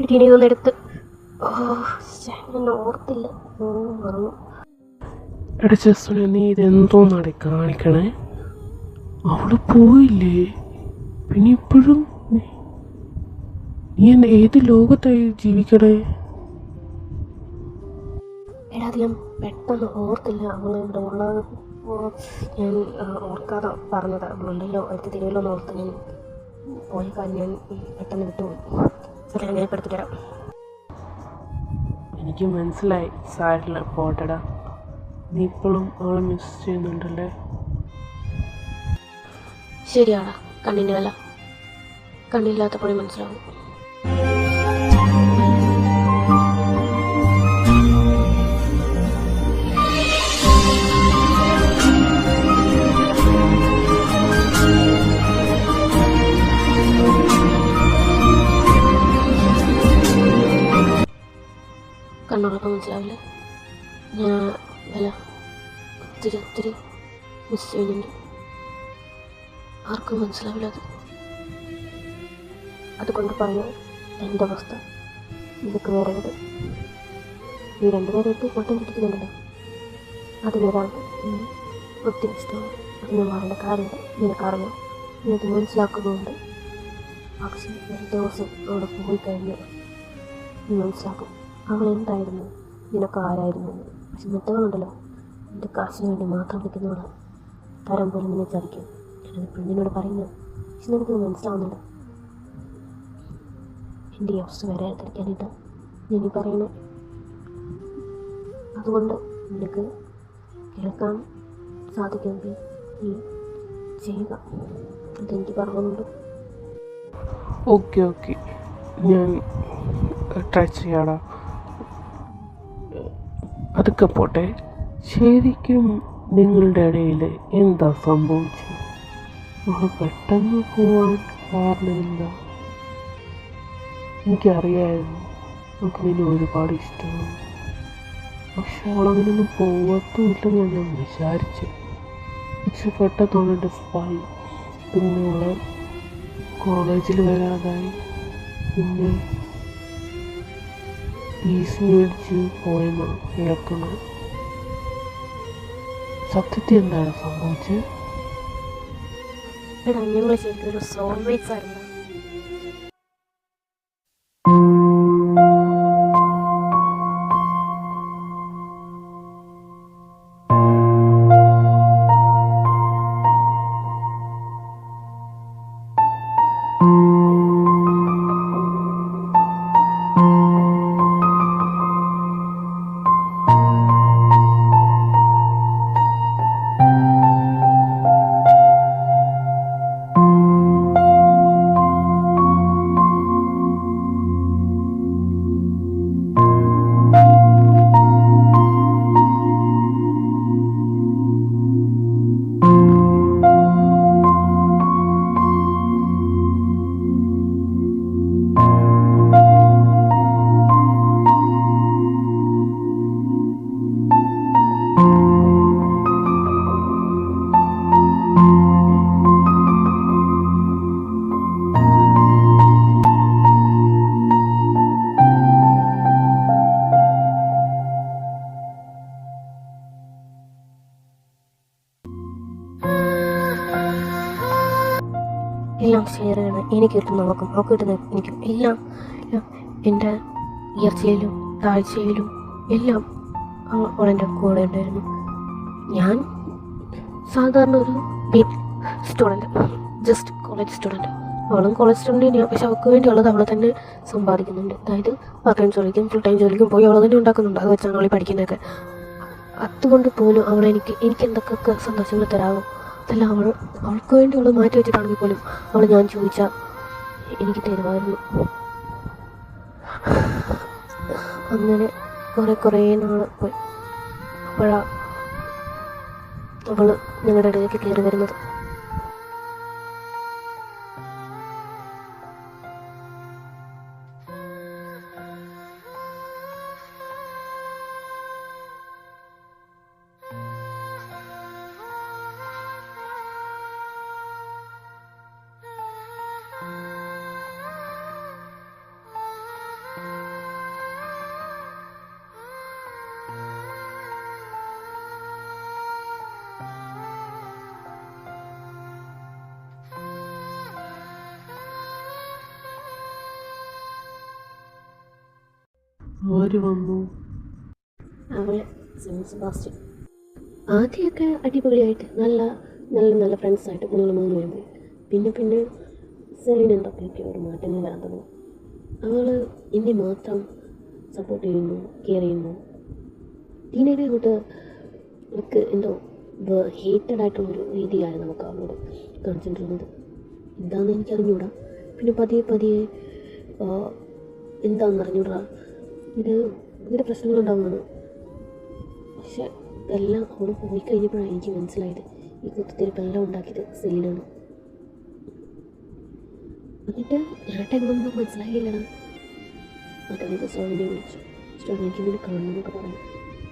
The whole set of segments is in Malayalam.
ഇനി ഒന്നെടുത്ത് ഞാൻ ഓർത്തില്ല പറഞ്ഞു. എടാ ജസ്റ്റിനെ, നീ ഇതെന്തോന്നാടി കാണിക്കണേ? അവിടെ പോയില്ലേ? പിന്നെ ഇപ്പോഴും നീ ഏത് ലോകത്തായി ജീവിക്കണേ? എടാ അത് ഞാൻ പെട്ടെന്ന് ഓർത്തില്ല അവൾ ഇവിടെ ഉള്ളത്. ഞാൻ ഓർക്കാതെ പറഞ്ഞത് അവളുണ്ടല്ലോ അടുത്ത് തിരുവല്ലോ എന്ന് ഓർത്ത് ഞാൻ പോയ കാര്യം ഞാൻ പെട്ടെന്ന് വിട്ടുപോയി. അല്ല ഞാൻ ഇപ്പം എടുത്തിട്ട് തരാം. എനിക്ക് മനസ്സിലായി, സാരില്ല, പോട്ടടാ. നീ ഇപ്പോഴും അവളെ മിസ് ചെയ്യുന്നുണ്ടല്ലേ? ശരിയാടാ, കണ്ണിൻ്റെ വില കണ്ണില്ലാത്തപ്പോഴേ മനസ്സിലാവും. കണ്ണുള്ളപ്പോൾ മനസ്സിലാവില്ല. ഞാൻ വില ഒത്തിരി ഒത്തിരി മിസ് ചെയ്യുന്നുണ്ട്. ആർക്കും മനസ്സിലാവില്ല അത്. അതുകൊണ്ട് പറയാം, എൻ്റെ അവസ്ഥ നിനക്ക് വേറെ ഉണ്ട്. ഈ രണ്ടുപേരായിട്ട് ഒട്ടും കിട്ടിക്കുന്നുണ്ടല്ലോ, അതിലൊരാൾ ഒത്തിരി ഇഷ്ടമാണ്. അതിന് പറയേണ്ട കാര്യമില്ല, നിനക്കറിയാം, നിനക്ക് മനസ്സിലാക്കുന്നുണ്ട്. പക്ഷേ ഒരു ദിവസം അവിടെ പോയി കഴിഞ്ഞാൽ നീ മനസ്സിലാക്കും അവൾ എന്തായിരുന്നു, നിനക്ക് ആരായിരുന്നു. പക്ഷെ മറ്റവളുണ്ടല്ലോ, എൻ്റെ കാശിന് വേണ്ടി മാത്രം വിളിക്കുന്നവളാണ്. തരം പോലും നിന്നെ ചതിക്കും. ഞാനത് പെണ്ണിനോട് പറയുന്നത്, പക്ഷെ നിനക്ക് മനസ്സിലാവുന്നില്ല. എൻ്റെ ഈ അവസ്ഥ വരെ തിരിക്കാനായിട്ടാണ് ഞാനീ പറയുന്നത്. അതുകൊണ്ട് നിനക്ക് കേൾക്കാൻ സാധിക്കുമെങ്കിൽ നീ ചെയ്യുക. അതെനിക്ക് പറഞ്ഞുണ്ട്. ഓക്കെ, ഞാൻ ട്രൈ ചെയ്യാടാ. അതൊക്കെ പോട്ടെ, ശരിക്കും നിങ്ങളുടെ ഇടയിൽ എന്താ സംഭവിച്ചത്? അവൾ പെട്ടെന്ന് പോവാൻ കാരണം എന്താ? എനിക്കറിയായിരുന്നു നമുക്ക് നിന്നെ ഒരുപാട് ഇഷ്ടമാണ്. പക്ഷെ അവളങ്ങനൊന്നും പോകത്തുമില്ല ഞാൻ വിചാരിച്ചു. പക്ഷെ പെട്ടെന്ന് അവളുടെ സ്പൈ, പിന്നെ അവളെ കോളേജിൽ വരാതായി, പിന്നെ ഫീസ് മേടിച്ച് പോയെന്നാണ് കേൾക്കുന്നത്. സത്യത്തിൽ എന്താണ് സംഭവിച്ചത്? ഞങ്ങൾ ശരിക്കും ഒരു സോൾമേറ്റ്സ് ആയിരുന്നു. എല്ലാം ഷെയർ ചെയ്യണം. എനിക്ക് കിട്ടുന്ന നോക്കും, അവൾക്ക് കിട്ടുന്ന എനിക്കും. എല്ലാം എൻ്റെ ഉയർച്ചയിലും താഴ്ചയിലും എല്ലാം അവളെൻ്റെ കൂടെ ഉണ്ടായിരുന്നു. ഞാൻ സാധാരണ ഒരു beat student, just college student. അവളും കോളേജ് സ്റ്റുഡൻറ്റ് തന്നെയാണ്. പക്ഷെ അവൾക്ക് വേണ്ടിയുള്ളത് അവൾ തന്നെ സമ്പാദിക്കുന്നുണ്ട്. അതായത് പാർട്ട് ടൈം ജോലിക്കും ഫുൾ ടൈം ജോലിക്കും പോയി അവൾ തന്നെ ഉണ്ടാക്കുന്നുണ്ട്. അത് വെച്ചാണ് അവൾ പഠിക്കുന്നതൊക്കെ. അതുകൊണ്ട് പോലും എനിക്ക് എന്തൊക്കെ സന്തോഷങ്ങൾ തരാമോ അതെല്ലാം അവൾക്ക് വേണ്ടി അവൾ മാറ്റി വെച്ചിട്ടാണെങ്കിൽ പോലും ഞാൻ ചോദിച്ചാൽ എനിക്ക് തരുമായിരുന്നു. അങ്ങനെ കുറേ നാൾ പോയി. അപ്പോഴാണ് അവൾ ഞങ്ങളുടെ ഇടയിലേക്ക് കയറി വരുന്നത്. ആര് വന്നു? അവളെ സെബാസ്റ്റ്യൻ. ആദ്യമൊക്കെ അടിപൊളിയായിട്ട് നല്ല നല്ല നല്ല ഫ്രണ്ട്സായിട്ട് നിങ്ങൾ മൂന്ന് പേരും. പിന്നെ സെലിൻ എന്തൊക്കെയൊക്കെ ഒരു മാറ്റങ്ങൾ വരാൻ തുടങ്ങി. അവൾ എന്നെ മാത്രം സപ്പോർട്ട് ചെയ്യുന്നു, കെയർ ചെയ്യുന്നു. ടീനേജ് തൊട്ട് നമുക്ക് എന്തോ ഹേറ്റഡ് ആയിട്ടുള്ളൊരു രീതിയാണ് നമുക്ക് അവളോട് കാണിച്ചിട്ടുള്ളത്. എന്താണെന്ന് എനിക്കറിഞ്ഞൂടാ. പിന്നെ പതിയെ എന്താണെന്ന് അറിഞ്ഞൂടാ. ഇതിൻ്റെ പ്രശ്നങ്ങളുണ്ടാവുകയാണ്. പക്ഷെ ഇതെല്ലാം അവിടെ പോയി കഴിഞ്ഞപ്പോഴാണ് എനിക്ക് മനസ്സിലായത് ഈ കുത്തിത്തിരിപ്പെല്ലാം ഉണ്ടാക്കിയത് സെലിനാണ്. എന്നിട്ട് ഞാട്ടൊന്നും മനസ്സിലായില്ലടാ. അതൊക്കെ സോളിനെ വിളിച്ചു. എനിക്ക് ഇങ്ങനെ കാണണമെന്നൊക്കെ പറഞ്ഞു.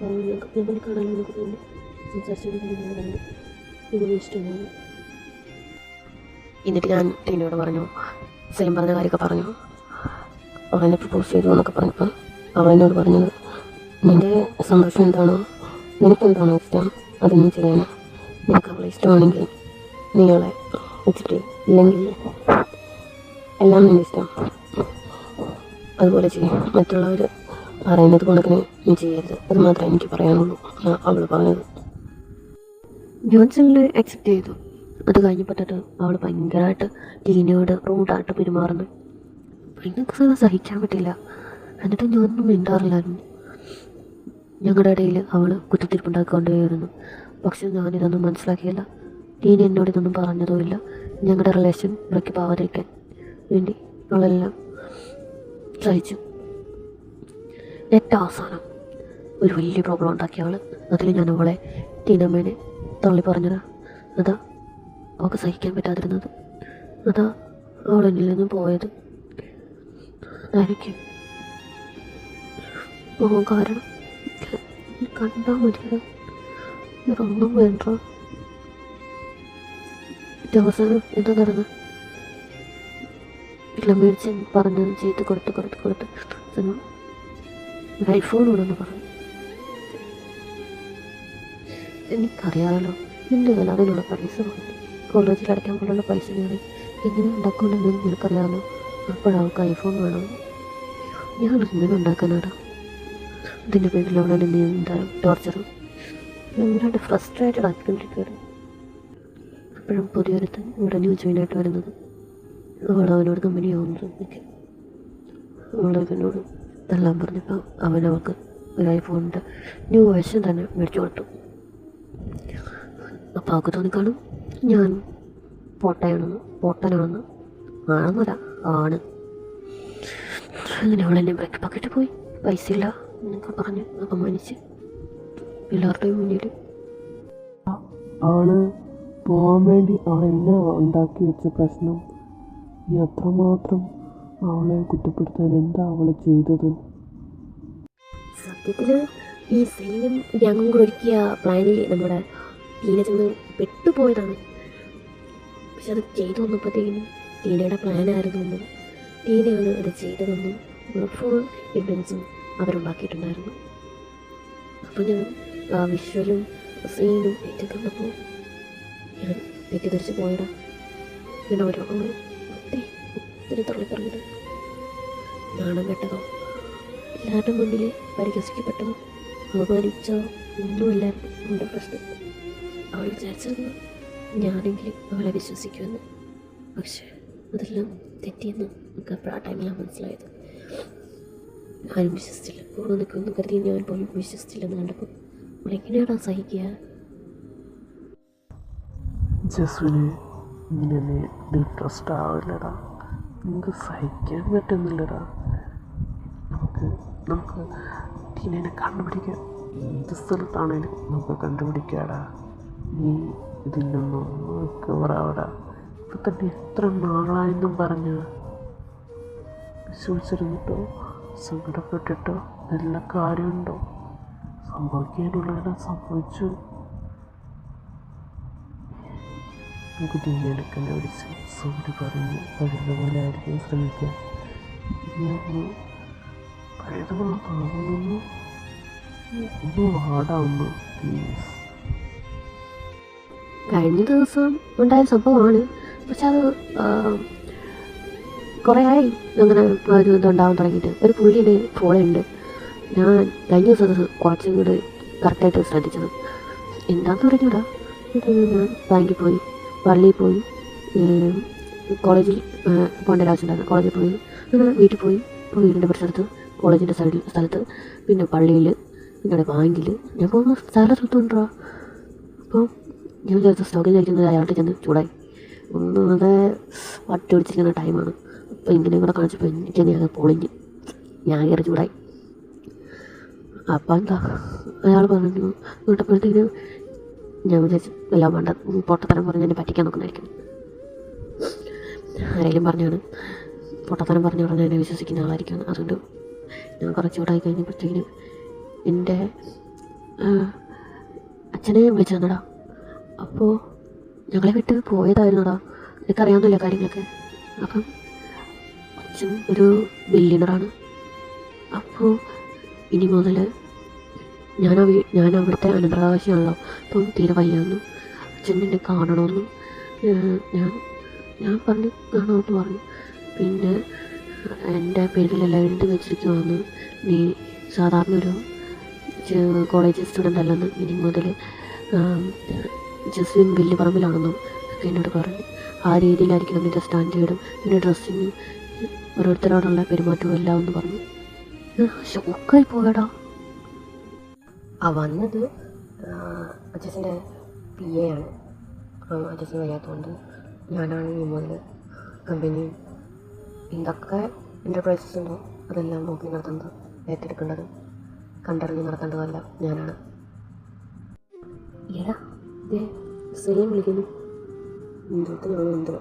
ഞാൻ കാണാമെന്നൊക്കെ തോന്നി. സംസാരിച്ചുകൊണ്ടിരുന്നതാണ് ഇങ്ങനെ ഇഷ്ടമാണ്. എന്നിട്ട് ഞാൻ എന്നോട് പറഞ്ഞു, സെലിൻ പറഞ്ഞ കാര്യമൊക്കെ പറഞ്ഞു. അവളെന്നെ പ്രപ്പോസ് ചെയ്തു എന്നൊക്കെ പറഞ്ഞപ്പോൾ അവളെന്നോട് പറഞ്ഞത്, നിൻ്റെ സന്തോഷം എന്താണോ, നിനക്കെന്താണോ ഇഷ്ടം അത് നീ ചെയ്യണം. നിനക്ക് അവളെ ഇഷ്ടമാണെങ്കിൽ നീ അവളെ വെച്ചിട്ട്, ഇല്ലെങ്കിൽ എല്ലാം നിൻ്റെ ഇഷ്ടം അതുപോലെ ചെയ്യും. മറ്റുള്ളവർ പറയുന്നത് കണക്കിന് നീ ചെയ്യരുത്. അത് മാത്രമേ എനിക്ക് പറയാനുള്ളൂ അവൾ പറഞ്ഞത്. ജോൺസണിനെ അക്സെപ്റ്റ് ചെയ്തു. അത് കഴിഞ്ഞപ്പോഴത്തെ അവൾ ഭയങ്കരമായിട്ട് ടീനോട് റൂഡായിട്ട് പെരുമാറുന്നു. എനിക്ക് സഹിക്കാൻ പറ്റില്ല. എന്നിട്ട് ഞാനൊന്നും മിണ്ടാറില്ലായിരുന്നു. ഞങ്ങളുടെ ഇടയിൽ അവൾ കുത്തിത്തിരിപ്പുണ്ടാക്കിക്കൊണ്ടേയിരുന്നു. പക്ഷെ ഞാനിതൊന്നും മനസ്സിലാക്കിയില്ല. ടീന എന്നോട് ഇതൊന്നും പറഞ്ഞതുമില്ല. ഞങ്ങളുടെ റിലേഷൻ ബ്രേക്കപ്പ് ആവാതിരിക്കാൻ വേണ്ടി അവളെല്ലാം സഹിച്ചു. ഏറ്റവും അവസാനം ഒരു വലിയ പ്രോബ്ലം ഉണ്ടാക്കി അവൾ. അതിൽ ഞാൻ അവളെ ടീനമ്മേനെ തള്ളി പറഞ്ഞതാ. അതാ അവൾക്ക് സഹിക്കാൻ പറ്റാതിരുന്നത്. അതാ അവൾ എന്നിൽ നിന്നും പോയത്. എനിക്ക് കാരണം കണ്ടാൽ മതിയോ, ഇതൊന്നും വേണ്ട. അവസാനം എന്താ നടന്നത്? ഇല്ല മേടിച്ച് പറഞ്ഞത് ചെയ്ത് കൊടുത്ത് ഐഫോൺ ഇവിടെന്ന് പറഞ്ഞു. എനിക്കറിയാമല്ലോ എൻ്റെ കയ്യിൽ അതിനുള്ള പൈസ വേണ്ടി. കോളേജിൽ അടയ്ക്കാൻ പോലുള്ള പൈസ ഞാൻ എങ്ങനെ ഉണ്ടാക്കുന്നുണ്ടെന്ന് നിനക്കറിയാമല്ലോ. അപ്പോഴവൾക്ക് ഐഫോൺ വേണം. ഞാൻ ഇങ്ങനെ ഉണ്ടാക്കാനാടാ. അതിൻ്റെ പേരിൽ അവളെ നീന്താനും ടോർച്ചറും ഭയങ്കരമായിട്ട് ഫ്രസ്ട്രേറ്റഡ് ആക്കിക്കൊണ്ടിരിക്കുകയാണ്. അപ്പോഴും പുതിയൊരുത്തൻ ഇവിടെ ന്യൂ ജോയിനായിട്ട് വരുന്നത്. അവനോട് കമ്പനിയാവുന്നത് നിൽക്കും. അവളവനോട് ഇതെല്ലാം പറഞ്ഞപ്പോൾ അവൾക്ക് ഒരു ഐഫോണിൻ്റെ ന്യൂ വേർഷൻ തന്നെ മേടിച്ചു കൊടുത്തു. അപ്പോൾ അവൾക്ക് തോന്നിക്കാണും ഞാൻ പൊട്ടനാണെന്ന്. ആണെന്നല്ല, ആണ്. അങ്ങനെ അവളെന്നെ ബ്രേക്കപ്പ് ആക്കിയിട്ട് പോയി. പൈസ ഇല്ല എന്നൊക്കെ പറഞ്ഞ് അപമാനിച്ച് എല്ലാവരുടെയും മുന്നിൽ. അവള് പോകാൻ വേണ്ടി അവളെന്നെ ഉണ്ടാക്കി വെച്ച പ്രശ്നം. നീ അത്രമാത്രം അവളെ കുറ്റപ്പെടുത്താൻ എന്താ അവള് ചെയ്തത്? സത്യത്തിൽ ഈ സെലിനും ഗ്യാങ്ങും കൂടെ ഒരുക്കിയ പ്ലാനിൽ നമ്മുടെ ടീന ചെന്ന് പെട്ടുപോയതാണ്. പക്ഷെ അത് ചെയ്തു വന്നപ്പോഴത്തേക്കും ടീനയുടെ പ്ലാനായിരുന്നു എന്നും ടീനയാണ് അത് ചെയ്തതെന്നും ഫുൾ എവിഡൻസും അവരുണ്ടാക്കിയിട്ടുണ്ടായിരുന്നു. അപ്പോൾ ഞാൻ വിഷ്വലും സീനും ഏറ്റവും കണ്ടപ്പോൾ ഞാൻ തെറ്റിദ്ധരിച്ച് പോയടാ. ഞാൻ അവരോട് ഒത്തിരി തള്ളി പറഞ്ഞത്, നാണം കെട്ടതോ, എല്ലാവരുടെ മുന്നിൽ പരിഹസിക്കപ്പെട്ടതോ അപമാനിച്ചോ ഒന്നുമില്ലായിരുന്നു എൻ്റെ പ്രശ്നം. അവൾ വിചാരിച്ചിരുന്നു ഞാനെങ്കിലും അവളെ വിശ്വസിക്കുമെന്ന്. പക്ഷെ അതെല്ലാം തെറ്റിയെന്ന് നമുക്ക് അപ്പോൾ ആ ടൈമിലാണ് മനസ്സിലായത്. ആരും വിശ്വസിച്ചില്ല. കൂടെ നിൽക്കുമെന്ന് കരുതി ഞാൻ പോലും വിശ്വസിച്ചില്ലെന്ന് കണ്ടപ്പോൾ അവളെങ്ങനെയാണ് സഹിക്കുക? ജസ്വിനെ, ഇങ്ങനെ നീ ട്രസ്റ്റ് ആവില്ലടാ. നിങ്ങൾക്ക് സഹിക്കാൻ പറ്റുന്നില്ലടാ. നമുക്ക് ടീനേനെ കണ്ടുപിടിക്കാം. ഏത് സ്ഥലത്താണേലും നമുക്ക് കണ്ടുപിടിക്കാടാ. നീ ഇതിൽ നിന്നും റിക്കവറാവടാ. ഇപ്പം തന്നെ എത്ര നാളായെന്നും പറഞ്ഞ് വിശ്വസിച്ചിരുന്നിട്ടോ സങ്കടപ്പെട്ടിട്ടോ നല്ല കാര്യമുണ്ടോ? സംഭവിക്കാനുള്ളതെല്ലാം സംഭവിച്ചു. നമുക്ക് ടീനേനെ കണ്ടുപിടിച്ച് സോറി പറഞ്ഞ് പഴയ പോലെ ആയിരിക്കും ശ്രമിക്കാം. പഴയതുപോലെ തോന്നുന്നു. ഒന്ന് വാടാവുന്നു പ്ലീസ്. കഴിഞ്ഞ ദിവസം ഉണ്ടായ സംഭവമാണ്. പക്ഷെ അത് കുറേ ആയി അങ്ങനെ ഒരു ഇതുണ്ടാവാൻ തുടങ്ങിയിട്ട്. ഒരു പുള്ളിയുടെ ഫോളോ ഉണ്ട്. ഞാൻ കഴിഞ്ഞ ദിവസം അത് കുറച്ചും കൂടി കറക്റ്റായിട്ട് ശ്രദ്ധിച്ചത്. എന്താണെന്ന് പറഞ്ഞൂടാ, ഞാൻ ബാങ്കിൽ പോയി, പള്ളിയിൽ പോയി, കോളേജിൽ പോകേണ്ട ആവശ്യമുണ്ടായിരുന്നു, കോളേജിൽ പോയി, വീട്ടിൽ പോയി, ഇപ്പോൾ വീടിൻ്റെ പരിസരത്ത്, കോളേജിൻ്റെ സ്ഥലത്ത്, പിന്നെ പള്ളിയിൽ, പിന്നെ ബാങ്കിൽ, ഞാൻ പോകുന്ന സ്ഥലത്തുണ്ടോ. അപ്പോൾ ഞാൻ വിചാരിച്ച സ്റ്റോക്കിൽ കഴിക്കുന്നത് അയാളുടെ ചെന്ന് ചൂടായി. ഒന്നത് വട്ടി പിടിച്ചിരിക്കുന്ന ടൈമാണ്. അപ്പോൾ ഇങ്ങനെ കൂടെ കാണിച്ചപ്പോൾ എനിക്ക് ഞാൻ പൊളിഞ്ഞ് ഞാൻ കയറി ചൂടായി. അപ്പം എന്താ അയാൾ പറഞ്ഞു കേട്ടപ്പോഴത്തേക്കും ഞാൻ വിചാരിച്ചു എല്ലാം വേണ്ട, പൊട്ടത്തരം പറഞ്ഞ് എന്നെ പറ്റിക്കാൻ നോക്കുന്നതായിരിക്കും. ആരെങ്കിലും പറഞ്ഞാണ് പൊട്ടത്തരം പറഞ്ഞു പറഞ്ഞാൽ എന്നെ വിശ്വസിക്കുന്ന ആളായിരിക്കും. അതുകൊണ്ട് ഞാൻ കുറച്ച് ചൂടായി കഴിഞ്ഞപ്പോഴത്തേക്കിന് എൻ്റെ അച്ഛനെ വിളിച്ചു തന്നടാ. അപ്പോൾ ഞങ്ങളെ വിട്ട് പോയതായിരുന്നടാ, എനിക്കറിയാവുന്നില്ല കാര്യങ്ങളൊക്കെ. അപ്പം അച്ഛൻ ഒരു ബില്യണറാണ്. അപ്പോൾ ഇനി മുതൽ ഞാൻ അവിടുത്തെ അനന്തരാവകാശിയാണല്ലോ. അപ്പം തീരെ വയ്യാമെന്നും അച്ഛൻ എന്നെ കാണണമെന്നും ഞാൻ പറഞ്ഞു കാണണമെന്ന് പറഞ്ഞു. പിന്നെ എൻ്റെ പേരിലെല്ലാം എഴുതി വെച്ചിരിക്കുവാന്ന്, നീ സാധാരണ ഒരു കോളേജ് സ്റ്റുഡൻ്റ് അല്ലെന്ന്, ഇനി മുതൽ ജസ്വിൻ വലിയ പറമ്പിലാണെന്നും ഒക്കെ എന്നോട് പറഞ്ഞു. ആ രീതിയിലായിരിക്കണം നിൻ്റെ സ്റ്റാൻഡേർഡും നിൻ്റെ ഡ്രസ്സിങ്ങും ഓരോരുത്തരോടുള്ള പെരുമാറ്റവും എല്ലാം എന്ന് പറഞ്ഞു. ഷോക്കായി പോയടാ. വന്നത് അച്ഛൻ്റെ PA ആണ്. അച്ഛന് വയ്യാത്തതുകൊണ്ട് ഞാനാണ് ഈ മുതൽ കമ്പനിയും എന്തൊക്കെ എൻ്റർപ്രൈസസ് ഉണ്ടോ അതെല്ലാം നോക്കി നടത്തുന്നത്, ഏറ്റെടുക്കേണ്ടത് കണ്ടറിഞ്ഞ് നടത്തേണ്ടതല്ല ഞാനാണ്. ഏടാ സെയിം വിളിക്കുന്നു. എന്തോ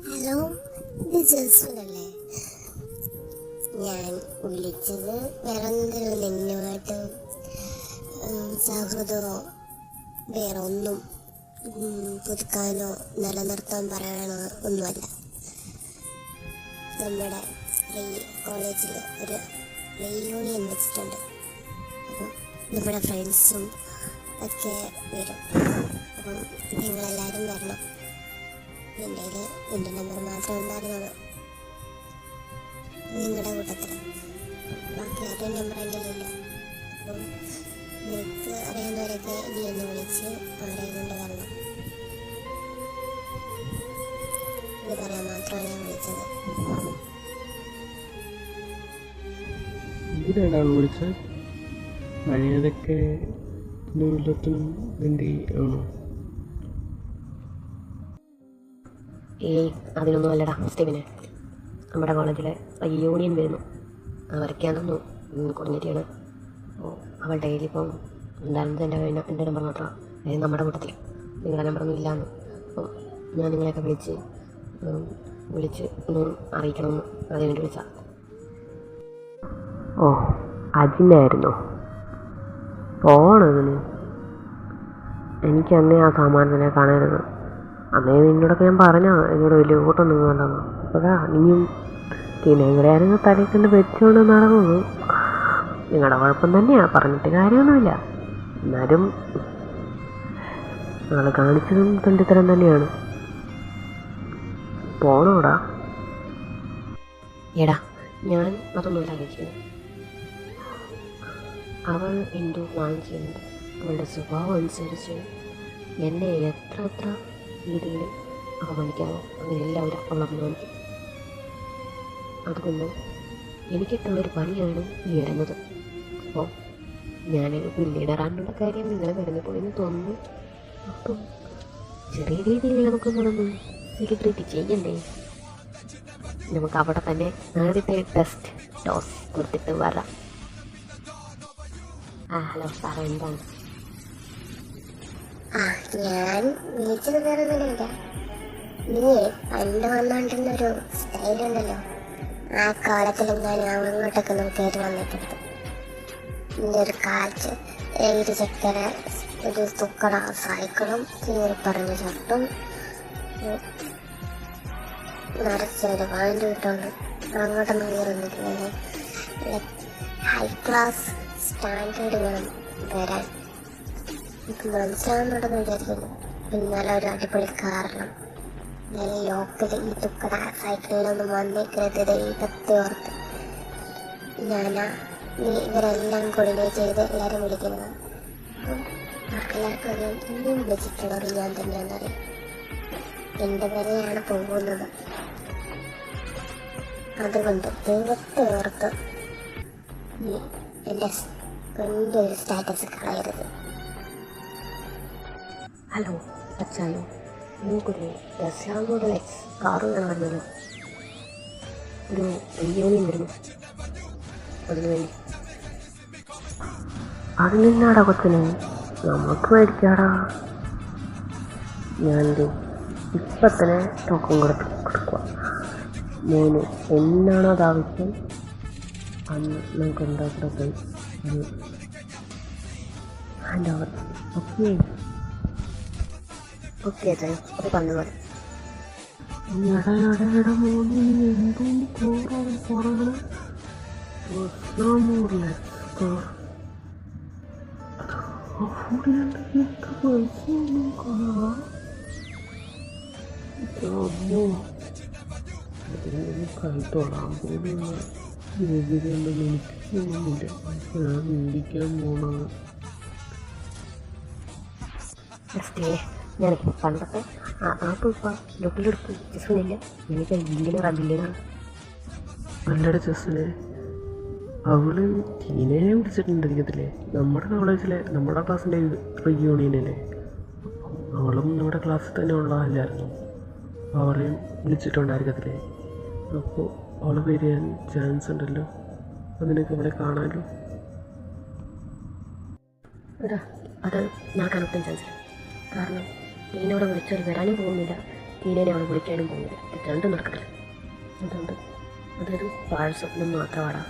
ഹലോ, ഇത് ജസ്വിനല്ലേ? ഞാൻ വിളിച്ചത് വേറെന്തൊരു നിന്നുമായിട്ട് സൗഹൃദമോ വേറെ ഒന്നും പുതുക്കാനോ നിലനിർത്താൻ പറയണോ ഒന്നുമല്ല. നമ്മുടെ കോളേജിൽ ഒരു റീയൂണിയൻ വെച്ചിട്ടുണ്ട്. അപ്പം നമ്മുടെ ഫ്രണ്ട്സും ഒക്കെ വരും. അപ്പം നിങ്ങളെല്ലാവരും വരണം. എൻ്റെ നമ്പർ മാത്രമേ ഉണ്ടായിരുന്നുള്ളൂ നിങ്ങളുടെ കൂട്ടത്തിൽ, ബാക്കി ആരുടെ നമ്പർ എൻ്റെ ഇല്ല. അപ്പം നിനക്ക് അറിയാവുന്നവരൊക്കെ നീ എന്നെ വിളിച്ച് അവരെ കൊണ്ട് വരണം. ഇത് പറയാൻ മാത്രമാണ് ഞാൻ വിളിച്ചത്. ഇതിനാണ് വിളിച്ചത്? മഴയതൊക്കെ ദുരിതത്തിനും വേണ്ടി ആണോ? അതിനൊന്നും അല്ലടാ സ്റ്റെവിനെ, നമ്മുടെ കോളേജിലെ യൂണിയൻ വരുന്നു, അവരൊക്കെയാണെന്നു കുറഞ്ഞിട്ടാണ്. അപ്പോൾ അവൾ ഡെയിലി ഇപ്പം ഉണ്ടായിരുന്നത് എൻ്റെ നമ്പർ മാത്രമാണ്, അതായത് നമ്മുടെ കൂട്ടത്തിൽ നിങ്ങളുടെ നമ്പറൊന്നും ഇല്ലയെന്ന്. അപ്പോൾ ഞാൻ നിങ്ങളെയൊക്കെ വിളിച്ച് ഒന്ന് അറിയിക്കണമെന്ന് അതിനുവേണ്ടി വിളിച്ചാൽ. ഓ അജിനായിരുന്നോ പോണതിന്? എനിക്ക് അന്നേ ആ സാമാനത്തിനെ കാണരുത്. അന്നേ നിന്നോടൊക്കെ ഞാൻ പറഞ്ഞാ എന്നോട് വലിയ കൂട്ടൊന്നും വേണ്ടെന്ന്. അപ്പോഴാ നീയും പിന്നെ ഇവിടെ ആരെങ്കിലും തലയിൽ കണ്ട് വെച്ചുകൊണ്ട് നടന്നു. നിങ്ങളുടെ കുഴപ്പം തന്നെയാണ്, പറഞ്ഞിട്ട് കാര്യമൊന്നുമില്ല. എന്നാലും നിങ്ങൾ കാണിച്ചതും തണ്ടിത്തരം തന്നെയാണ്. പോണോടാ? എടാ ഞാൻ അതൊന്നുമില്ല ആലോചിക്കുന്നത്. അവൾ എന്തോ പ്ലാൻ ചെയ്യുന്നത് അവളുടെ സ്വഭാവം അനുസരിച്ച് എന്നെ എത്ര രീതിയിൽ അപമാനിക്കാമോ അങ്ങനെ എല്ലാവരും അവൾ അപമാനിക്കും. അതുകൊണ്ട് എനിക്കിട്ടുള്ളൊരു പണിയാണ് ഈ വരുന്നത്. അപ്പോൾ ഞാനൊരു പിന്നീടറാനുള്ള കാര്യം നിങ്ങളെ വരുന്ന പോയെന്ന് തോന്നുന്നു. അപ്പം ചെറിയ രീതിയിൽ നമുക്ക് നമ്മളൊന്ന് സെലിബ്രേറ്റ് ചെയ്യണ്ടേ? നമുക്ക് അവിടെ തന്നെ ആദ്യത്തെ ടെസ്റ്റ് ഡോസ് കൊടുത്തിട്ട് വരാം. ഹലോ സാറേ, എന്താണ്? ഞാൻ വിളിച്ചത് വേറെ ഒന്നുമില്ല. നീ പണ്ട് വന്നോണ്ടിരുന്നൊരു സ്റ്റൈലുണ്ടല്ലോ, ആ കാലത്തിലും ഞാൻ അങ്ങോട്ടൊക്കെ കയറി വന്നിട്ടുണ്ട്. നിന്റെ ഒരു കാറ്റ്, ഒരു ചക്കര, ഒരു തുക്കട സൈക്കിളും, പറഞ്ഞ ഷർട്ടും, നിറച്ചൊരു പാൻറ് ഇട്ടുണ്ട്. അങ്ങോട്ടൊന്നും കയറുന്നില്ല. ഹൈ ക്ലാസ് സ്റ്റാൻഡേർഡ് വേണം വരാൻ. എനിക്ക് മനസ്സിലാവുന്നുണ്ടെന്ന് വിചാരിക്കുന്നു. പിന്നാലെ ഒരു അടിപൊളി കാരണം ഞാൻ ലോക്കൽ ഈ തുക്കട സൈക്കിളിലൊന്നും വന്നേക്കരുത്. ദൈവത്തെ ഓർത്ത് ഞാനാ നീ ഇവരെല്ലാം കോർഡിനേറ്റ് ചെയ്ത് എല്ലാവരും വിളിക്കുന്നത്. എല്ലാവർക്കും അറിയാം ഇനിയും വിളിച്ചിട്ടുള്ളത് ഞാൻ തന്നെയാണെന്നറിയാം. എൻ്റെ വരെയാണ് പോകുന്നത്. അതുകൊണ്ട് ദൈവത്തെ ഓർത്ത് നീ എൻ്റെ ഒരു സ്റ്റാറ്റസ് കളയരുത്. ഹലോ അച്ഛായോ, നിങ്ങൾക്കൊരു ടെസ്ല മോഡൽ എക്സ് കാറ് വേണമായിരുന്നല്ലോ. ഒരു റീയൂണിയൻ വരുന്നു, അതിനു വേണ്ടി. അതിനെന്നാടാ കൊച്ചനെ, നമുക്ക് മേടിക്കാടാ. ഞാനൊരു ഇപ്പം തന്നെ ടോക്കൺ കൊടുക്കുക. മോന് എന്നാണോ അത് ആവശ്യം അന്ന് നമുക്ക് ഉണ്ടാക്കുന്ന പോയി അത് ഹാൻഡ് ഓവർ. ഓക്കെ ഓക്കെ അച്ഛാ, അത് പറഞ്ഞ പോലെ. തൊടാൻ പോകുന്ന രീതികളുണ്ടെന്ന് എനിക്ക് തോന്നുന്നില്ല. ഞാൻ മേടിക്കാൻ പോണത് ഞാനിപ്പോൾ പണ്ടത്തെ ആപ്പ് ഇപ്പം ലോക്കലെടുക്കും ചെസ്സൊന്നുമില്ല. എനിക്ക് ബില്യനാണ്. നല്ലൊരു ചെസ്സിനെ അവള് ടീനേനെ വിളിച്ചിട്ടുണ്ടായിരിക്കത്തില്ലേ, നമ്മുടെ കോളേജിലെ നമ്മുടെ ക്ലാസ്സിൻ്റെ റീയൂണിയനല്ലേ. അവളും നമ്മുടെ ക്ലാസ്സിൽ തന്നെ ഉള്ളതല്ലായിരുന്നു, അവളെയും വിളിച്ചിട്ടുണ്ടായിരിക്കത്തില്ലേ. അപ്പോൾ അവൾ വരാൻ ചാൻസ് ഉണ്ടല്ലോ, അതിനൊക്കെ അവളെ കാണാമല്ലോ. അതാ അത് നടക്കാനൊട്ടും ചാൻസ് ഇല്ല. കാരണം ടീനോടെ വിളിച്ചാൽ വരാനും പോകുന്നില്ല, ടീനേനെ അവിടെ വിളിക്കാനും പോകുന്നില്ല. ഇത് രണ്ടും നടക്കത്തില്ല. അതുകൊണ്ട് അതൊരു പാഴ് സ്വപ്നം മാത്രമാണ്.